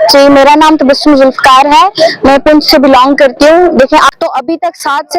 जी, मेरा नाम तबस्सुम जुल्फकार है, मैं पुंछ से बिलोंग करती हूँ। देखिए तो अभी तक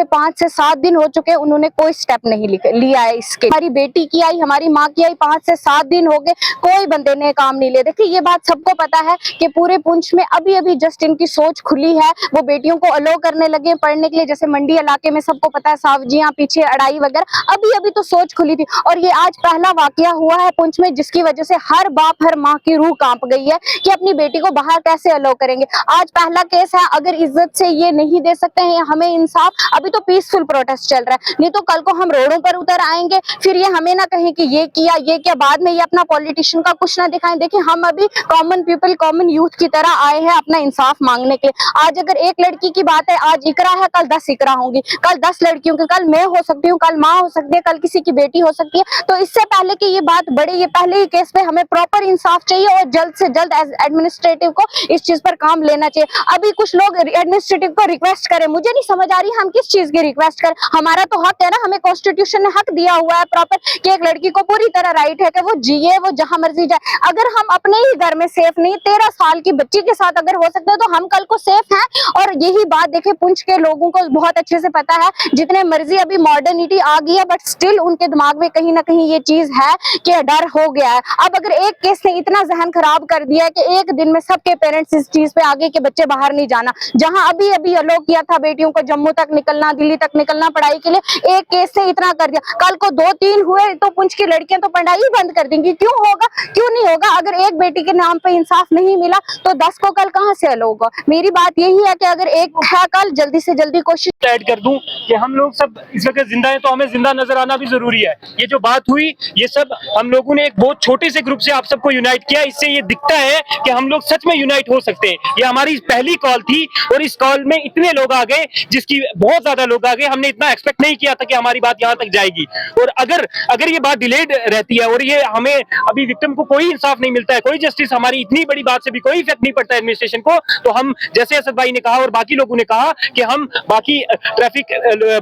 5 से 7 दिन हो चुके हैं, उन्होंने कोई स्टेप नहीं लिया है इसके। हमारी बेटी की आई, हमारी माँ की आई, 5 से 7 दिन हो गए, कोई बंदे ने काम नहीं लिया। देखिए ये बात सबको पता है कि पूरे पुंछ में अभी अभी जस्ट इनकी सोच खुली है, वो बेटियों को अलो करने लगे पढ़ने के लिए। जैसे मंडी इलाके में सबको पता है सावजियां पीछे अड़ाई वगैरह, अभी अभी तो सोच खुली थी। और ये आज पहला वाकया हुआ है पुंछ में, जिसकी वजह से हर बाप हर माँ की रूह कांप गई है कि अपनी बेटी को बाहर कैसे अलो करेंगे। आज पहला केस है, अगर इज्जत से ये नहीं दे सकते हैं हमें इंसाफ, अभी तो पीसफुल प्रोटेस्ट चल रहा है, नहीं तो कल को हम रोडों पर उतर आएंगे, फिर ये हमें ना कहें कि ये किया, बाद में ये अपना पॉलिटिशियन का कुछ ना दिखाएं। देखिए हम अभी कॉमन पीपल, कॉमन यूथ की तरह आए हैं अपना इंसाफ मांगने के लिए। आज अगर एक लड़की की बात है, आज इकरा है, कल 10 इकरा होंगी, कल 10 लड़कियों की, कल मैं हो सकती हूँ, कल माँ हो सकती है, कल किसी की बेटी हो सकती है। तो इससे पहले कि ये बात बढ़े, ये पहले ही केस पे हमें प्रॉपर इंसाफ चाहिए और जल्द से जल्द एडमिनिस्ट्रेटिव को इस चीज पर काम लेना चाहिए। अभी कुछ लोग एडमिनिस्ट्रेटिव को रिक्वेस्ट करें, मुझे नहीं समझ आ रही हम किस चीज की रिक्वेस्ट करें। हमारा तो हक है ना, हमें कॉन्स्टिट्यूशन ने हक दिया हुआ है प्रॉपर कि एक लड़की को पूरी तरह राइट है कि वो जिए, वो जहां मर्जी जाए। अगर हम अपने ही घर में सेफ नहीं, 13 साल की बच्ची के साथ अगर हो सकता है तो हम कल को सेफ हैं। और यही बात देखिए पुंछ के लोगों को बहुत अच्छे से पता है, जितने मर्जी अभी मॉडर्निटी आ गई है बट स्टिल उनके दिमाग में कहीं ना कहीं ये चीज है कि डर हो गया है। अब अगर एक केस ने इतना जहन खराब कर दिया है कि एक दिन में सबके पेरेंट्स इस चीज पे आगे के बच्चे बाहर नहीं जाना, जहां अभी अभी अलो किया था बेटियों को जम्मू तक निकलना, दिल्ली तक निकलना पढ़ाई के लिए, एक केस से इतना कर दिया, कल को 2-3 हुए तो पुंछ की लड़कियां तो पढ़ाई बंद कर देंगी। क्यों होगा, क्यों नहीं होगा? अगर एक बेटी के नाम पे इंसाफ नहीं मिला तो 10 को कल कहां से अलो होगा? मेरी बात यही है कि अगर एक है कल, जल्दी से जल्दी कोशिश ऐड कर दूं कि हम लोग सब इस वक्त जिंदा हैं, तो हमें जिंदा नजर आना भी जरूरी है। ये जो बात हुई, ये सब हम लोगों ने एक बहुत छोटे से ग्रुप से आप सबको यूनाइट किया, इससे ये दिखता है कि हम लोग सच में यूनाइट हो सकते हैं। ये हमारी पहली कॉल थी और इस कॉल में इतने लोग आ गए, जिसकी बहुत ज्यादा लोग आ गए। हमने इतना एक्सपेक्ट नहीं किया था कि हमारी बात यहाँ तक जाएगी। और अगर ये बात डिलेड रहती है और ये हमें अभी विक्टिम को कोई इंसाफ नहीं मिलता है, कोई जस्टिस, हमारी इतनी बड़ी बात से भी कोई इफेक्ट नहीं पड़ता है एडमिनिस्ट्रेशन को, तो हम जैसे असद भाई ने कहा और बाकी लोगों ने कहा कि हम बाकी ट्रैफिक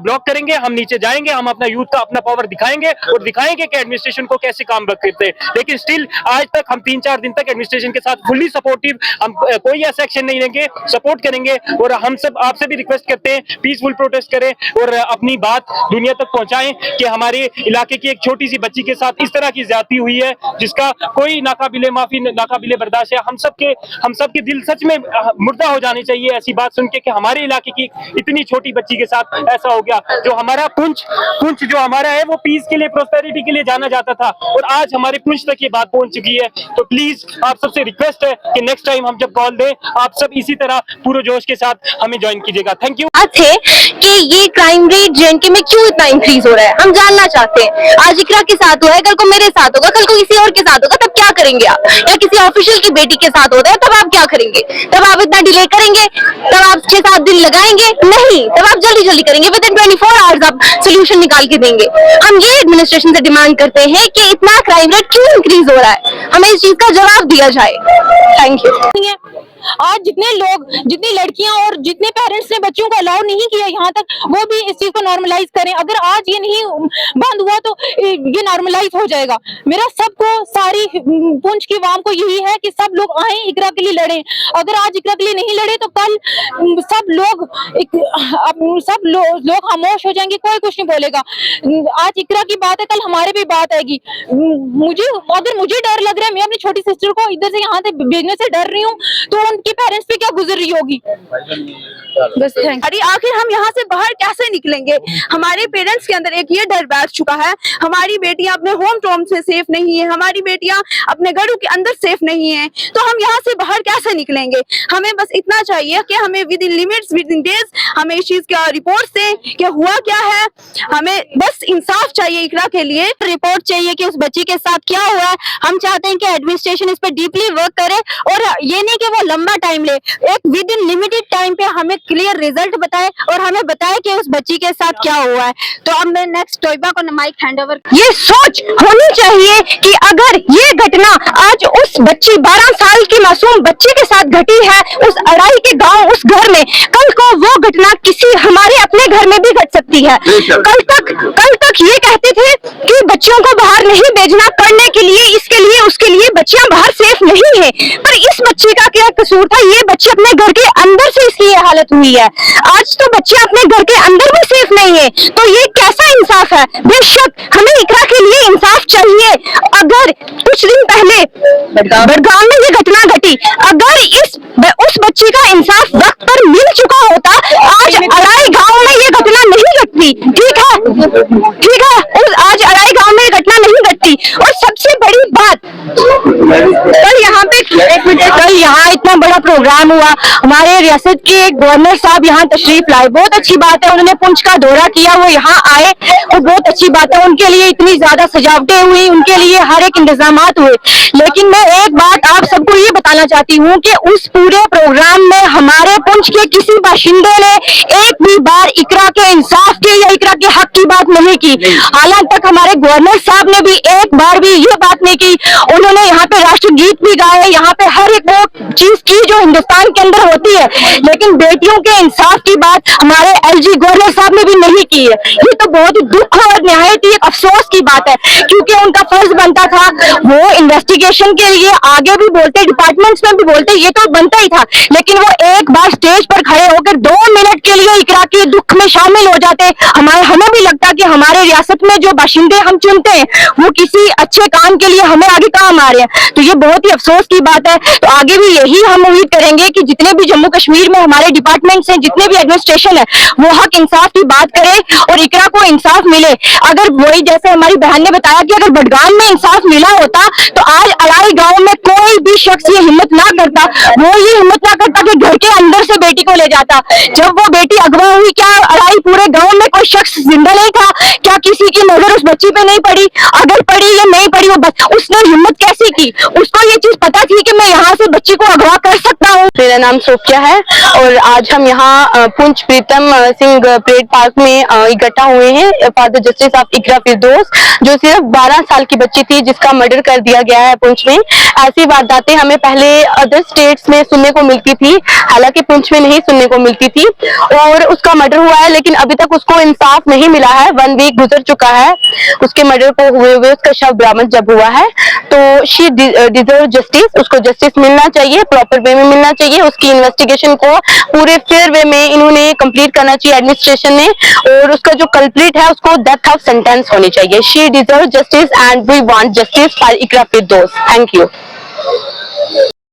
ब्लॉक करेंगे, हम नीचे जाएंगे, हम अपना यूथ का अपना पावर दिखाएंगे और दिखाएंगे कि एडमिनिस्ट्रेशन को कैसे काम करते हैं। लेकिन स्टिल आज तक हम 3-4 दिन तक एडमिनिस्ट्रेशन के साथ फुल्ली सपोर्टिव, हम कोई ऐसा एक्शन नहीं लेंगे, सपोर्ट करेंगे। और हम सब आपसे भी रिक्वेस्ट करते हैं पीसफुल प्रोटेस्ट करें और अपनी बात दुनिया तक पहुंचाएं कि हमारे इलाके की एक छोटी सी बच्ची के साथ इस तरह की ज्यादती हुई है जिसका कोई नाकाबिले माफी, नाकाबिले बर्दाश्त है। हम सबके दिल सच में मुर्दा हो जाने चाहिए ऐसी बात सुन के कि हमारे इलाके की इतनी छोटी बच्ची के साथ ऐसा हो गया। जो हमारा पुंछ जो हमारा है वो पीस के लिए, प्रोस्पेरिटी के लिए जाना जाता था और आज हमारे पुंछ तक ये बात पहुंच चुकी है। तो प्लीज आप सबसे रिक्वेस्ट है कि नेक्स्ट टाइम हम जब कॉल दें, आप सब इसी तरह पूरे जोश के साथ हमें ज्वाइन कीजिएगा। Thank you. थे कि ये क्राइम रेट जेएनके में क्यों इतना इंक्रीज हो रहा है, हम जानना चाहते हैं। आज इकरा के साथ हुआ है, कल को मेरे साथ होगा, कल को किसी और के साथ होगा, तब क्या करेंगे आप? या किसी ऑफिशियल की बेटी के साथ होता है, तब आप क्या करेंगे? तब आप इतना डिले करेंगे? तब आप 6-7 दिन लगाएंगे? नहीं, तब आप जल्दी जल्दी करेंगे, विद इन 24 आवर्स आप सोल्यूशन निकाल के देंगे। हम ये एडमिनिस्ट्रेशन से डिमांड करते हैं कि इतना क्राइम रेट क्यों इंक्रीज हो रहा है, हमें इस चीज का जवाब दिया जाए। Thank you. आज जितने लोग, जितनी लड़कियां और जितने पेरेंट्स ने बच्चों को अलाउ नहीं किया यहाँ तक, वो भी इस चीज को नॉर्मलाइज करें। अगर आज ये नहीं बंद हुआ तो ये नॉर्मलाइज हो जाएगा। मेरा सबको, सारी पुंछ की आवाम को यही है कि सब लोग आए, इकरा के लिए लड़ें। अगर आज इकरा के लिए नहीं लड़े तो कल सब लोग खामोश हो जाएंगे, कोई कुछ नहीं बोलेगा। आज इकरा की बात है, कल हमारे भी बात आएगी। अगर मुझे डर लग रहा है, मैं अपनी छोटी सिस्टर को इधर से यहाँ तक भेजने से डर रही हूँ, तो उनकी पेरेंट्स पे क्या गुजर रही होगी। बस अरे आखिर हम यहाँ से बाहर कैसे निकलेंगे? हमारे पेरेंट्स के अंदर एक ये डर बैठ चुका है, हमारी बेटियां अपने होम टाउन से सेफ नहीं है, हमारी बेटियां अपने घरों के अंदर सेफ नहीं है, तो हम यहाँ से बाहर कैसे निकलेंगे? हमें बस इतना चाहिए कि हमें with in limits, with in days हमें इस चीज का रिपोर्ट से कि हुआ क्या है, हमें बस इंसाफ चाहिए इकरा के लिए। रिपोर्ट चाहिए कि उस बच्ची के साथ क्या हुआ है। हम चाहते हैं कि एडमिनिस्ट्रेशन इस पर डीपली वर्क करे और ये नहीं कि वो लंबा टाइम ले, एक विद इन लिमिटेड टाइम पे हमें क्लियर रिजल्ट बताए और हमें बताए कि उस बच्ची के साथ क्या हुआ है। तो अब मैं नेक्स्ट तोयबा को माइक हैंडओवर। ये सोच होनी चाहिए कि अगर ये घटना आज उस बच्ची 12 साल की मासूम बच्ची के साथ घटी है, उस अड़ाई के गांव, उस घर में, कल को वो घटना किसी हमारे अपने घर में भी घट सकती है। कल तक ये कहते थे कि बच्चियों को बाहर नहीं भेजना पढ़ने के लिए, इसके लिए उसके लिए बच्चियां बाहर सेफ नहीं है, पर इस बच्चे का क्या कसूर था? ये बच्चे अपने घर के अंदर से इसकी ये हालत हुई है। आज तो बच्चे अपने घर के अंदर भी सेफ नहीं है, तो ये कैसा इंसाफ है? बेशक हमें इकरा के लिए इंसाफ चाहिए। अगर कुछ दिन पहले बड़गांव में ये घटना घटी, अगर उस बच्ची का इंसाफ वक्त पर मिल चुका होता, आज अड़ाई गांव में ये घटना नहीं घटती। ठीक है, आज अड़ाई गांव में ये घटना नहीं घटती। और सबसे बड़ी बात, कल यहाँ इतना बड़ा प्रोग्राम हुआ, हमारे रियासत के गवर्नर साहब यहाँ तशरीफ लाए, बहुत अच्छी बात है। उन्होंने पुंछ का दौरा किया, वो यहाँ आए, वो बहुत अच्छी बात है। उनके लिए इतनी ज्यादा सजावटें हुई, उनके लिए हर एक इंतजामात हुए। लेकिन मैं एक बात आप सबको ये बताना चाहती हूँ कि उस पूरे प्रोग्राम में हमारे पुंछ के किसी बाशिंदे ने एक भी बार इकरा के इंसाफ की या इकरा के हक की बात नहीं की। हालांकि तक हमारे गवर्नर साहब ने भी एक बार भी ये बात नहीं की। उन्होंने यहाँ पे राष्ट्रगीत भी गाए, यहाँ पे हर एक वो चीज की जो हिंदुस्तान के अंदर होती है, लेकिन बेटियों के इंसाफ की बात हमारे एलजी गवर्नर साहब ने भी नहीं की है। ये तो बहुत ही दुख और निहायत ही एक अफसोस की बात है, क्योंकि उनका फर्ज बनता था, वो इन्वेस्टिगेशन के लिए आगे भी बोलते, डिपार्टमेंट्स में भी बोलते, ये तो बनता ही था। लेकिन वो एक बार स्टेज पर खड़े होकर 2 मिनट के लिए इकरा के दुख में शामिल हो जाते। हमें भी लगता कि हमारे रियासत में जो बाशिंदे हम चुनते हैं वो किसी अच्छे काम के लिए हमें आगे काम आ रहे हैं, तो ये बहुत ही अफसोस की बात है। तो आगे भी यही हम उम्मीद करेंगे कि जितने भी जम्मू कश्मीर में हमारे डिपार्टमेंट्स हैं, जितने भी एडमिनिस्ट्रेशन है, वो हक इंसाफ की बात करे और इकरा को इंसाफ मिले। अगर वही जैसे हमारी बहन ने बताया कि अगर बडगाम में इंसाफ मिला होता तो आज अलाई गांव में कोई भी शख्स ये हिम्मत ना करता, वो ये हिम्मत ना करता कि घर के अंदर से बेटी को ले जाता। जब वो बेटी अगवा हुई, क्या अलाई पूरे गांव में कोई शख्स जिंदा नहीं था? क्या किसी की नजर उस बच्ची पे नहीं पड़ी? अगर पड़ी या नहीं पड़ी, उसने हिम्मत कैसे की? उसको ये चीज पता थी कि मैं यहाँ से बच्ची को अगवा कर सकता हूँ। मेरा नाम सोफिया है और आज हम यहाँ पुंछ प्रीतम सिंह परेड पार्क में इकट्ठा हुए हैं फादर जस्टिस ऑफ इकरा फिरदौस, जो सिर्फ 12 साल की बच्ची थी जिसका मर्डर कर दिया गया है पुंछ में। ऐसी वारदातें हमें पहले अदर स्टेट्स में सुनने को मिलती थी, हालांकि पुंछ में नहीं सुनने को मिलती थी, और उसका मर्डर हुआ है लेकिन अभी तक उसको इंसाफ नहीं मिला है। 1 वीक गुजर चुका है उसके मर्डर को हुए हुए, उसका शव बरामद जब हुआ है, तो शी डिजर्व जस्टिस। उसको जस्टिस मिलना चाहिए, प्रॉपर वे में मिलना चाहिए। उसकी इन्वेस्टिगेशन को पूरे फेयर वे में इन्होंने कंप्लीट करना चाहिए एडमिनिस्ट्रेशन ने, और उसका जो कल्प्रिट है उसको डेथ ऑफ सेंटेंस होनी चाहिए। She deserve justice and we want justice for Iqra Firdaus. Thank you.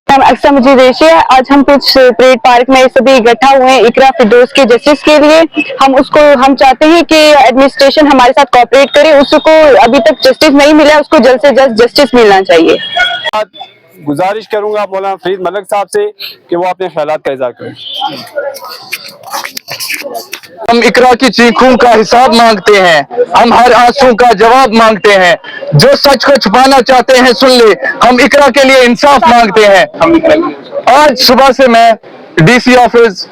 अक्सर मुझे देशी है। आज हम कुछ परेड पार्क में सभी इकट्ठा हुए हैं इकरा फिरदौस के जस्टिस के लिए। हम चाहते हैं कि एडमिनिस्ट्रेशन हमारे साथ कोऑपरेट करे। उसको अभी तक जस्टिस नहीं मिला, उसको जल्द से जल्द जस्टिस मिलना चाहिए। गुजारिश करूंगा मौलाना फरीद मलिक साहब से कि वो अपने ख्यालात का इज़हार करें। हम इकरा की चीखों का हिसाब मांगते हैं, हम हर आंसू का जवाब मांगते हैं। जो सच को छुपाना चाहते हैं सुन ले, हम इकरा के लिए इंसाफ मांगते हैं। आज सुबह से मैं डीसी ऑफिस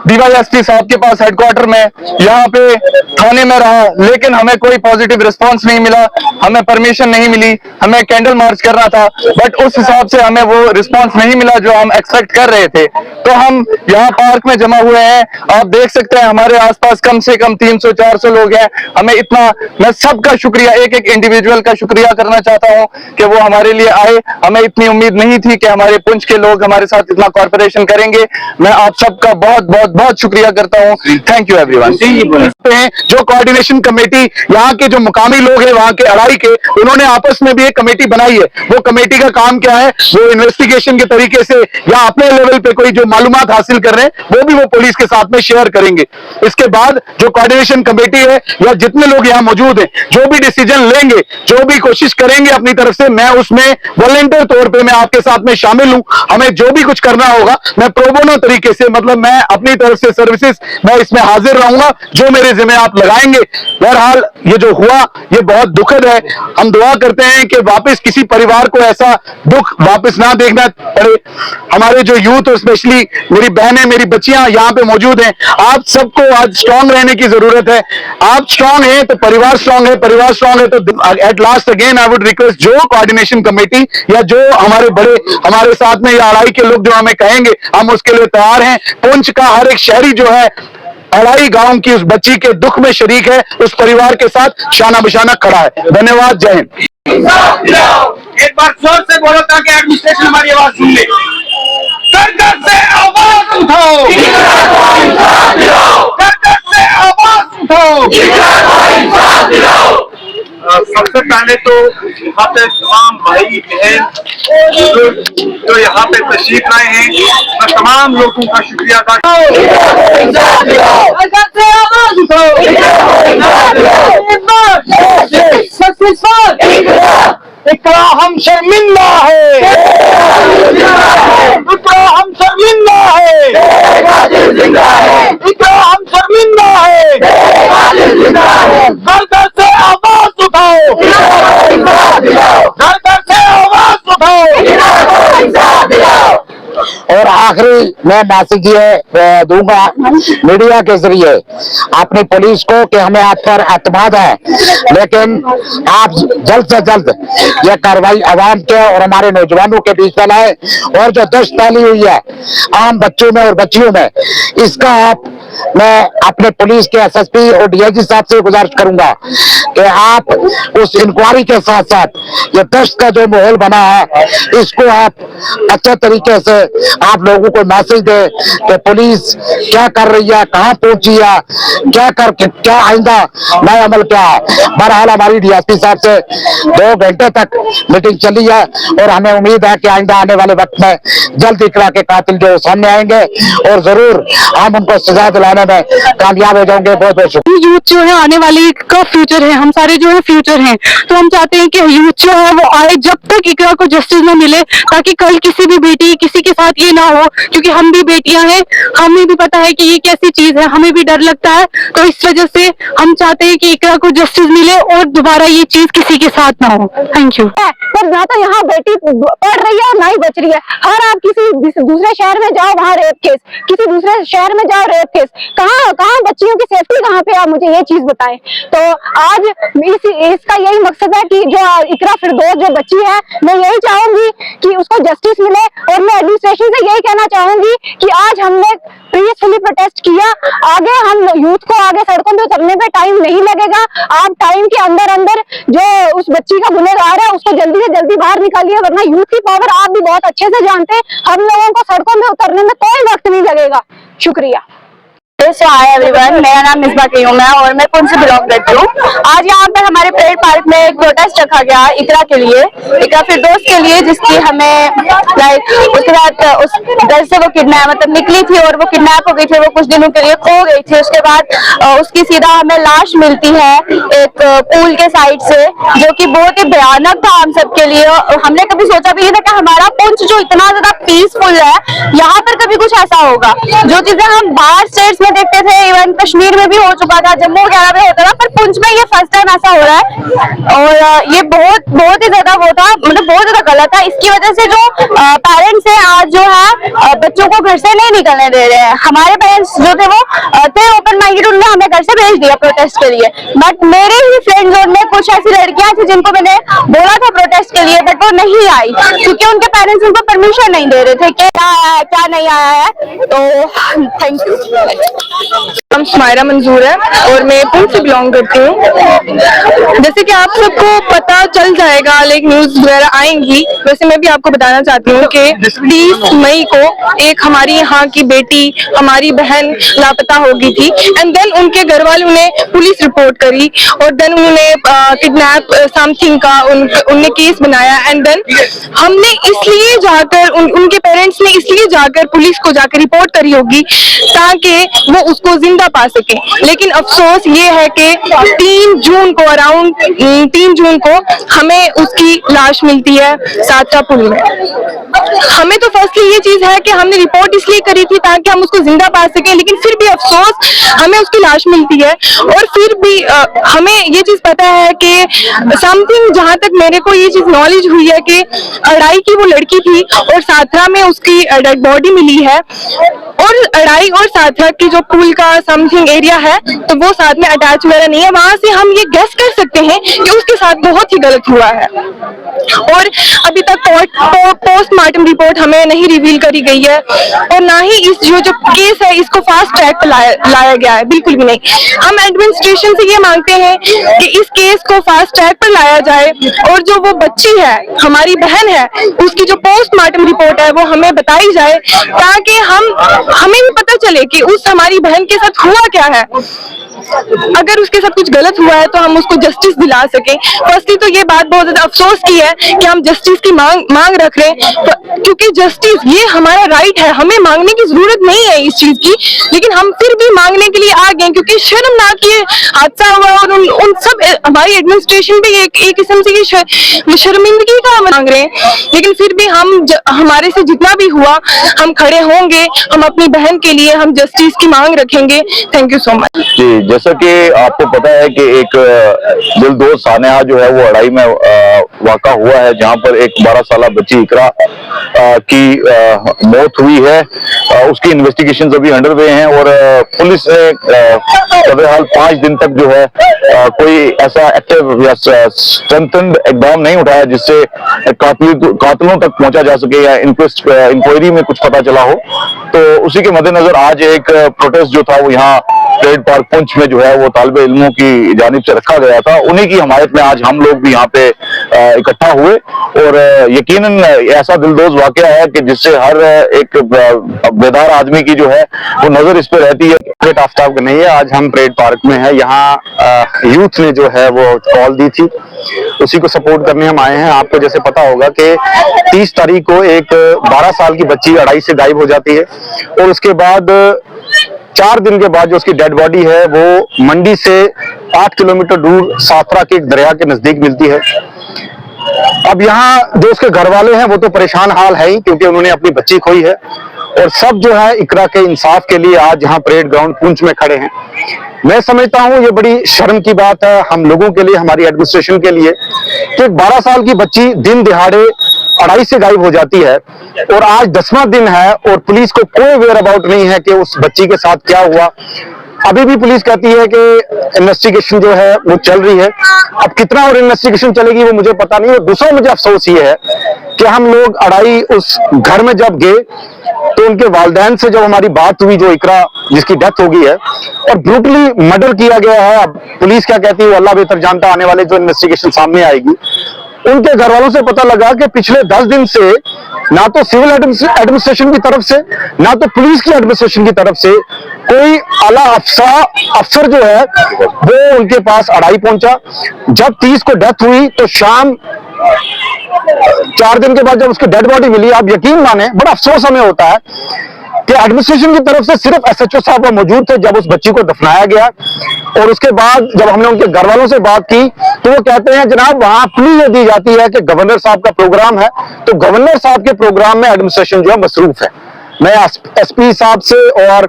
डीवाईएसपी साहब के पास हेडक्वार्टर में यहाँ पे थाने में रहा, लेकिन हमें कोई पॉजिटिव रिस्पांस नहीं मिला, हमें परमिशन नहीं मिली। हमें कैंडल मार्च करना था, बट उस हिसाब से हमें वो रिस्पांस नहीं मिला जो हम एक्सपेक्ट कर रहे थे। तो हम यहाँ पार्क में जमा हुए हैं, आप देख सकते हैं हमारे आसपास कम से कम 300-400 लोग हैं। हमें इतना, मैं सबका शुक्रिया, एक एक इंडिविजुअल का शुक्रिया करना चाहता हूँ कि वो हमारे लिए आए। हमें इतनी उम्मीद नहीं थी कि हमारे पुंछ के लोग हमारे साथ इतना कॉर्पोरेशन करेंगे। मैं आप सबका बहुत बहुत बहुत शुक्रिया करता हूँ। Thank you everyone. जो कोऑर्डिनेशन कमेटी यहाँ के जो मुकामी लोग हैं वहाँ के अड़ाई के, उन्होंने आपस में भी एक कमेटी बनाई है। वो कमेटी का काम क्या है, वो इन्वेस्टिगेशन के तरीके से या अपने लेवल पे कोई जो मालूमात हासिल कर रहे हैं वो भी वो पुलिस के साथ में शेयर करेंगे। इसके बाद जो कोऑर्डिनेशन कमेटी है या जितने लोग यहाँ मौजूद हैं, जो भी डिसीजन लेंगे, जो भी कोशिश करेंगे अपनी तरफ से, मैं उसमें वॉलंटियर तौर पे मैं आपके साथ में शामिल हूँ। हमें जो भी कुछ करना होगा मैं प्रोबोनो तरीके से, मतलब मैं अपनी तरफ से सर्विसेज मैं इसमें हाजिर रहूंगा, जो मेरे जिम्मे आप लगाएंगे। बहरहाल ये जो हुआ ये बहुत दुखद है। हम दुआ करते हैं कि वापस किसी परिवार को ऐसा दुख वापस ना देखना पड़े। हमारे जो यूथ और स्पेशली मेरी बहनें, मेरी बच्चियां यहाँ पे मौजूद हैं, आप सबको आज स्ट्रांग रहने की जरूरत है। आप स्ट्रांग हैं तो परिवार स्ट्रांग है, परिवार स्ट्रांग है तो at last again I would request जो कोऑर्डिनेशन कमेटी या जो हमारे बड़े हमारे साथ में या अड़ाई के लोग जो हमें कहेंगे, हम उसके लिए तैयार हैं। पुंछ का हर एक शहरी जो है अड़ाई गांव की उस बच्ची के दुख में शरीक है, उस परिवार के साथ शाना बिशाना खड़ा है। धन्यवाद। जय हिंद। एक बार जोर से बोलो ताकि एडमिनिस्ट्रेशन हमारी आवाज आवाज सुन ले, घर घर से आवाज उठाओ, घर घर से आवाज उठाओ। सबसे पहले तो यहाँ पे तमाम भाई बहन जो यहाँ पे तशरीफ लाए हैं, मैं तमाम लोगों का शुक्रिया अदा इकरा हम शर्मिंदा है, इकरा हम शर्मिंदा है, इकरा हम शर्मिंदा है। घर घर से आवाज उठाओ, घर घर से आवाज उठाओ। और आखिरी मैं मैसेज ये दूंगा मीडिया के जरिए अपनी पुलिस को कि हमें आप पर एतमाद है, लेकिन आप जल्द से जल्द ये कार्रवाई आवाम के और हमारे नौजवानों के बीच फैलाए, और जो दहशत फैली हुई है आम बच्चों में और बच्चियों में, इसका मैं अपने पुलिस के एसएसपी और डीआईजी साहब से गुजारिश करूंगा कि आप उस इंक्वायरी के साथ साथ ये दहशत का जो माहौल बना है इसको आप अच्छे तरीके से आप लोगों को मैसेज दे कि पुलिस क्या कर रही है, कहां पहुंची है, क्या आइंदा नया अमल क्या है। बहरहाल हमारी डीएसपी साहब से 2 घंटे तक मीटिंग चली है और हमें उम्मीद है कि आइंदा आने वाले वक्त में जल्द इकरा के कातिल जो सामने आएंगे और जरूर हम उनको सजा दिलाने में कामयाब हो जाएंगे। बहुत बहुत शुक्रिया। यूथ जो है आने वाले का फ्यूचर है, हम सारे जो है फ्यूचर हैं, तो हम चाहते हैं कि यूथ जो है वो आए जब तक इकरा को जस्टिस न मिले, ताकि कल किसी भी बेटी किसी के साथ ये ना हो, क्योंकि हम भी बेटियां हैं, हमें भी पता है कि ये कैसी चीज है, हमें भी डर लगता है। तो इस वजह से हम चाहते हैं कि इकरा को जस्टिस मिले और दोबारा ये चीज किसी के साथ ना हो। Thank you. पर ना तो यहाँ बेटी पढ़ रही है और ना ही बच रही है। हर आप किसी दूसरे शहर में जाओ वहाँ रेप केस, किसी दूसरे शहर में जाओ रेप केस, कहाँ बच्चियों की सेफ्टी कहाँ पे, आप मुझे ये चीज बताएं। तो आज इसका यही मकसद है कि जो इकरा फिरदौस जो बच्ची है, मैं यही चाहूंगी कि उसको जस्टिस मिले, और मैं एडमिनिस्ट्रेशन से यही कहना चाहूंगी कि आज हमने पीसफुली प्रोटेस्ट किया, आगे हम यूथ को आगे सड़कों पे उतरने पे टाइम नहीं लगेगा। आप टाइम के अंदर अंदर जो उस बच्ची का गुनहगार है उसको जल्दी से जल्दी बाहर निकालिए, वरना यूथ की पावर आप भी बहुत अच्छे से जानते हैं, हम लोगों को सड़कों में उतरने में कोई वक्त नहीं लगेगा। शुक्रिया। हाय एवरीवन, मेरा नाम मिसबा कीम है और मैं पुंछ से बिलोंग करती हूँ। आज यहाँ पर हमारे परेड पार्क में एक प्रोटेस्ट रखा गया इकरा के लिए, इकरा फिरदौस के लिए, जिसकी हमें लाइक उसके बाद उस घर से वो मतलब निकली थी और वो किडनैप हो गई थी, वो कुछ दिनों के लिए खो गई थी। उसके बाद उसकी सीधा हमें लाश मिलती है एक पूल के साइड से, जो कि बहुत ही भयानक था हम सब के लिए। हमने कभी सोचा भी नहीं था कि हमारा पुंछ जो इतना ज्यादा पीसफुल है, यहाँ पर कभी कुछ ऐसा होगा। जो चीजें हम बाहर स्टेट्स में देखते थे, इवन कश्मीर में भी हो चुका था, जम्मू वगैरह में होता था, पर पुंछ में ये फर्स्ट टाइम ऐसा हो रहा है। और ये बहुत ही ज्यादा वो था, मतलब बहुत ज्यादा गलत था। इसकी वजह से जो पेरेंट्स है आज जो है बच्चों को घर से नहीं निकलने दे रहे हैं। हमारे पेरेंट्स जो थे वो थे ओपन माइंडेड, उन्होंने हमें घर से भेज दिया प्रोटेस्ट के लिए, बट मेरे ही फ्रेंड जोन में कुछ ऐसी लड़कियां थी जिनको मैंने बोला था प्रोटेस्ट के लिए, बट वो नहीं आई क्योंकि उनके पेरेंट्स उनको परमिशन नहीं दे रहे थे कि क्या आया है क्या नहीं आया है। तो थैंक यू। नाम शुमायरा मंजूर है और मैं पुंछ से बिलोंग करती हूँ। जैसे कि आप सबको पता चल जाएगा, लाइक न्यूज वगैरह आएंगी, वैसे मैं भी आपको बताना चाहती हूँ कि 30 मई को एक हमारी यहाँ की बेटी, हमारी बहन लापता हो गई थी, एंड देन उनके घर वालों ने पुलिस रिपोर्ट करी और देन उन्होंने किडनैप समथिंग का उनने केस बनाया, एंड देन हमने इसलिए जाकर उनके पेरेंट्स ने इसलिए जाकर पुलिस को जाकर रिपोर्ट करी होगी ताकि वो उसको जिंदा पा सके। लेकिन अफसोस ये है कि 3 जून को अराउंड 3 जून को हमें उसकी लाश मिलती है सातरा पुल में। हमें तो फर्स्टली ये चीज है कि हमने रिपोर्ट इसलिए करी थी ताकि हम उसको जिंदा पा सके, लेकिन फिर भी अफसोस हमें उसकी लाश मिलती है। और फिर भी हमें ये चीज पता है कि समथिंग, जहां तक मेरे को ये चीज नॉलेज हुई है कि अड़ाई की वो लड़की थी और साथरा में उसकी डेड बॉडी मिली है, और अड़ाई और साथरा की जो पुल का समथिंग एरिया है तो वो साथ में अटैच वगैरह नहीं है। वहां से हम ये गेस कर सकते हैं कि उसके साथ बहुत ही गलत हुआ है। और अभी तक पोस्टमार्टम रिपोर्ट हमें नहीं रिवील करी गई है, और ना ही इस जो केस है इसको फास्ट ट्रैक पर लाया गया है, बिल्कुल भी नहीं। हम एडमिनिस्ट्रेशन से ये मांगते हैं कि इस केस को फास्ट ट्रैक पर लाया जाए, और जो वो बच्ची है, हमारी हमारी बहन है उसकी जो पोस्टमार्टम रिपोर्ट है वो हमें बताई जाए, ताकि हमें भी पता चले कि उस हमारी बहन के साथ हुआ क्या है। अगर उसके साथ कुछ गलत हुआ है तो हम उसको जस्टिस दिला सकें। फर्स्टली तो ये बात बहुत ज्यादा अफसोस की है कि हम जस्टिस की मांग रख रहे हैं, क्योंकि जस्टिस ये हमारा राइट है, हमें मांगने की जरूरत नहीं है इस चीज की, लेकिन हम फिर भी मांगने के लिए आ गए क्योंकि शर्मनाक ये हादसा हुआ और उन सब हमारी एडमिनिस्ट्रेशन भी एक किस्म से शर्मिंदगी का मांग रहे हैं। लेकिन फिर भी हमारे से जितना भी हुआ हम खड़े होंगे, हम अपनी बहन के लिए हम जस्टिस की मांग रखेंगे। Thank you so much. जी, जैसा कि आपको पता है कि एक दिलदोज सानेहा जो है वो अड़ाई में वाक़ा हुआ है, जहां पर एक 12 साल बच्ची इकरा की मौत हुई है। उसकी इन्वेस्टिगेशन अभी अंडरवे हैं और पुलिस ने बहरहाल 5 दिन तक जो है कोई ऐसा एक्टिव या स्ट्रेंथन्ड इकदाम नहीं उठाया जिससे कातिलों तक पहुंचा जा सके या इंक्वायरी में कुछ पता चला हो। तो उसी के मद्देनजर आज एक प्रोटेस्ट जो था वो यहाँ परेड पार्क पुंछ में जो है वो तालिबे इल्मों की जानिब से रखा गया था। उन्हीं की हमायत में आज हम लोग भी यहाँ पे इकट्ठा हुए और यकीनन ऐसा दिलदोज वाकया है कि जिससे हर एक बेदार आदमी की जो है वो नजर इस पे रहती है। परेड आफ्ताब का नहीं है, आज हम परेड पार्क में है। यहाँ यूथ ने जो है वो कॉल दी थी, उसी को सपोर्ट करने हम आए हैं। आपको जैसे पता होगा कि 30 तारीख को एक 12 साल की बच्ची अड़ाई से गायब हो जाती है और उसके बाद 4 दिन के बाद जो उसकी डेड बॉडी है वो मंडी से 8 किलोमीटर दूर साथरा के एक दरिया के नजदीक मिलती है। अब यहाँ जो उसके घर वाले हैं वो तो परेशान हाल है ही, क्योंकि उन्होंने अपनी बच्ची खोई है और सब जो है इकरा के इंसाफ के लिए आज यहाँ परेड ग्राउंड पुंछ में खड़े हैं। मैं समझता हूँ ये बड़ी शर्म की बात है हम लोगों के लिए, हमारी एडमिनिस्ट्रेशन के लिए, कि 12 साल की बच्ची दिन दिहाड़े अड़ाई से गायब हो जाती है और आज 10वां दिन है और पुलिस को कोई वेयर अबाउट नहीं है कि उस बच्ची के साथ क्या हुआ। अभी भी पुलिस कहती है कि इन्वेस्टिगेशन जो है वो चल रही है। अब कितना और इन्वेस्टिगेशन चलेगी वो मुझे पता नहीं। और दूसरा मुझे अफसोस ये है कि हम लोग अड़ाई उस घर में जब गए तो उनके वालिदैन से जब हमारी बात हुई, जो इकरा जिसकी डेथ हो गई है और ब्रूटली मर्डर किया गया है, अब पुलिस क्या कहती है वो अल्लाह बेहतर जानता, आने वाले जो इन्वेस्टिगेशन सामने आएगी। उनके घर वालों से पता लगा कि पिछले 10 दिन से ना तो सिविल एडमिनिस्ट्रेशन की तरफ से ना तो पुलिस की एडमिनिस्ट्रेशन की तरफ से कोई आला अफसर जो है वो उनके पास अड़ाई पहुंचा। जब 30 को डेथ हुई तो शाम 4 दिन के बाद जब उसकी डेड बॉडी मिली, आप यकीन माने बड़ा अफसोस हमें होता है कि एडमिनिस्ट्रेशन की तरफ से सिर्फ SHO साहब वो मौजूद थे जब उस बच्ची को दफनाया गया। और उसके बाद जब हमने उनके घर वालों से बात की तो वो कहते हैं जनाब वहां प्ली ये दी जाती है कि गवर्नर साहब का प्रोग्राम है, तो गवर्नर साहब के प्रोग्राम में एडमिनिस्ट्रेशन जो है मसरूफ है। मैं SP साहब से और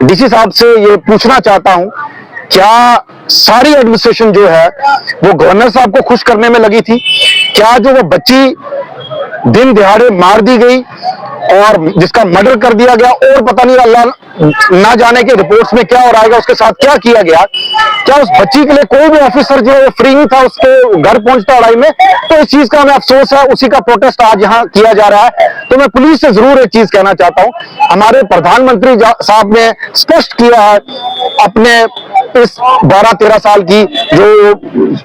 DC साहब से ये पूछना चाहता हूं, क्या सारी एडमिनिस्ट्रेशन जो है वो गवर्नर साहब को खुश करने में लगी थी? क्या जो वो बच्ची दिन दिहाड़े मार दी गई और जिसका मर्डर कर दिया गया और पता नहीं अल्लाह ना जाने के रिपोर्ट्स में क्या और आएगा, उसके साथ क्या किया गया, क्या उस बच्ची के लिए कोई भी ऑफिसर जो है फ्री नहीं था उसके घर पहुंचता अड़ाई में? तो इस चीज का हमें अफसोस है, उसी का प्रोटेस्ट आज यहाँ किया जा रहा है। तो मैं पुलिस से जरूर एक चीज कहना चाहता हूँ, हमारे प्रधानमंत्री साहब ने स्पष्ट किया है अपने इस 12-13 साल की जो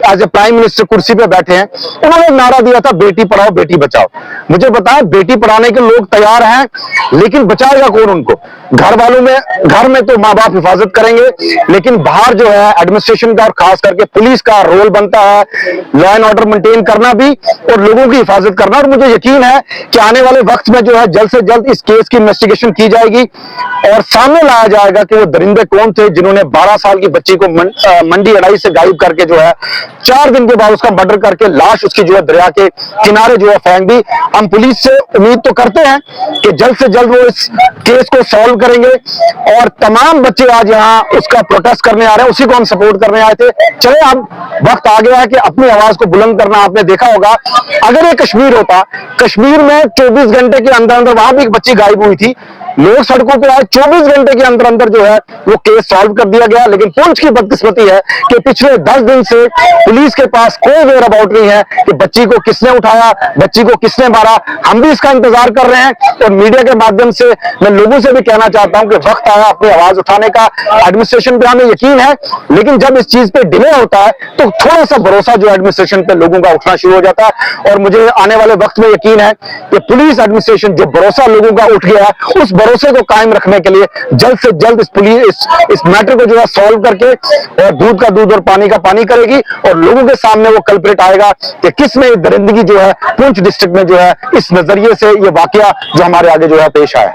एज ए प्राइम मिनिस्टर कुर्सी पे बैठे हैं, उन्होंने नारा दिया था बेटी पढ़ाओ बेटी बचाओ। मुझे बताएं बेटी पढ़ाने के लोग तैयार हैं, लेकिन बचाएगा कौन उनको? घर में तो माँ बाप हिफाजत करेंगे, लेकिन बाहर जो है एडमिनिस्ट्रेशन का और खास करके पुलिस का रोल बनता है लॉ एंड ऑर्डर मेंटेन करना भी और लोगों की हिफाजत करना। और मुझे यकीन है कि आने वाले वक्त में जो है जल्द से जल्द इस केस की इन्वेस्टिगेशन की जाएगी और सामने लाया जाएगा कि वो दरिंदे कौन थे जिन्होंने 12 साल की बच्ची को मंडी अड़ाई से गायब करके जो है 4 दिन के बाद उसका मर्डर करके लाश उसकी जो है दरिया के किनारे जो है फेंक दी। हम पुलिस से उम्मीद तो करते हैं कि जल्द से जल्द वो इस केस को सॉल्व करेंगे और तमाम बच्चे आज यहाँ उसका प्रोटेस्ट करने आ रहे हैं, उसी को हम सपोर्ट करने आए थे। चले अब वक्त आ गया है कि अपनी आवाज को बुलंद करना। आपने देखा होगा अगर ये कश्मीर होता, कश्मीर में 24 घंटे के अंदर अंदर वहां भी एक बच्ची गायब हुई थी, लोग सड़कों पे आए, 24 घंटे के अंदर अंदर जो है वो केस सॉल्व कर दिया गया। लेकिन पुंछ की बदकिस्मती है कि पिछले 10 दिन से पुलिस के पास कोई वेयर अबाउट नहीं है कि बच्ची को किसने उठाया, बच्ची को किसने मारा। हम भी इसका इंतजार कर रहे हैं और मीडिया के माध्यम से मैं लोगों से भी कहना चाहता हूं कि वक्त आया अपनी आवाज उठाने का। एडमिनिस्ट्रेशन पे हमें यकीन है, लेकिन जब इस चीज पे डिले होता है तो थोड़ा सा भरोसा जो एडमिनिस्ट्रेशन पे लोगों का उठना शुरू हो जाता है। और मुझे आने वाले वक्त में यकीन है कि पुलिस एडमिनिस्ट्रेशन जो भरोसा लोगों का उठ गया है, उस भरोसे को कायम रखने के लिए जल्द से जल्द इस मैटर को जो है सॉल्व करके और दूध का दूध और पानी का पानी करेगी और लोगों के सामने वो कल्प्रिट आएगा कि किस में दरिंदगी जो है पुंछ डिस्ट्रिक्ट में जो है इस नजरिए से ये वाकया जो हमारे आगे जो है पेश आया।